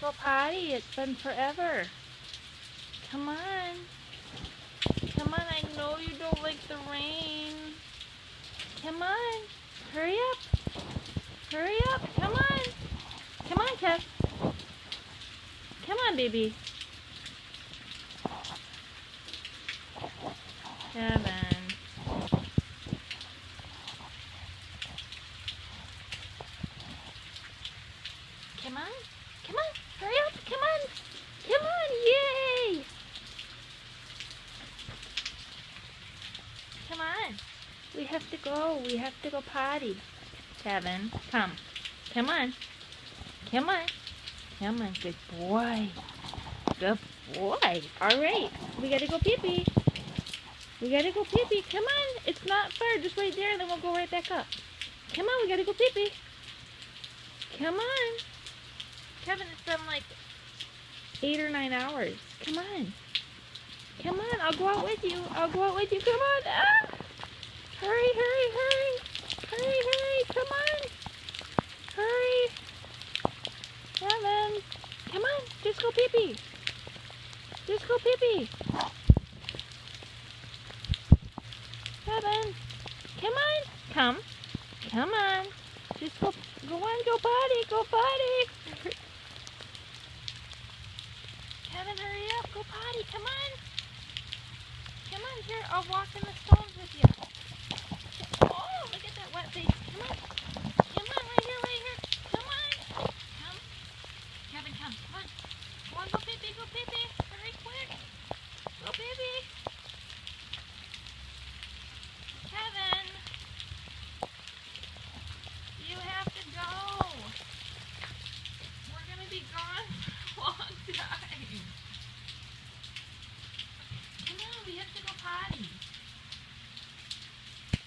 go potty. It's been forever. Come on. Come on, I know you don't like the rain. Come on. Hurry up. Hurry up. Come on. Come on, Kev. Come on, baby. Kevin. Come on. Come on. Hurry up. Come on. Come on. Yay. Come on. We have to go. We have to go potty. Kevin, come. Come on. Come on. Come on. Good boy. Good boy. All right. We got to go pee-pee. We got to go pee-pee. Come on. It's not far. Just right there, and then we'll go right back up. Come on. We got to go pee-pee. Come on. Kevin, it's been like 8 or 9 hours. Come on. Come on. I'll go out with you. I'll go out with you. Come on. Ah! Hurry, hurry, hurry. Hurry, hurry. Come on. Hurry. Kevin. Come on. Just go pee-pee. Just go pee-pee. Kevin. Come on. Come. Come on. Just go on. Go potty. Go potty. Kevin, hurry up. Go potty. Come on. Come on. Here, I'll walk in the stones with you. Oh, look at that wet face. Come on. Come on. Right here. Right here. Come on. Come. Kevin, come. Come on. Go on. Go pee-pee. Go pee-pee. Hurry quick. Go pee-pee.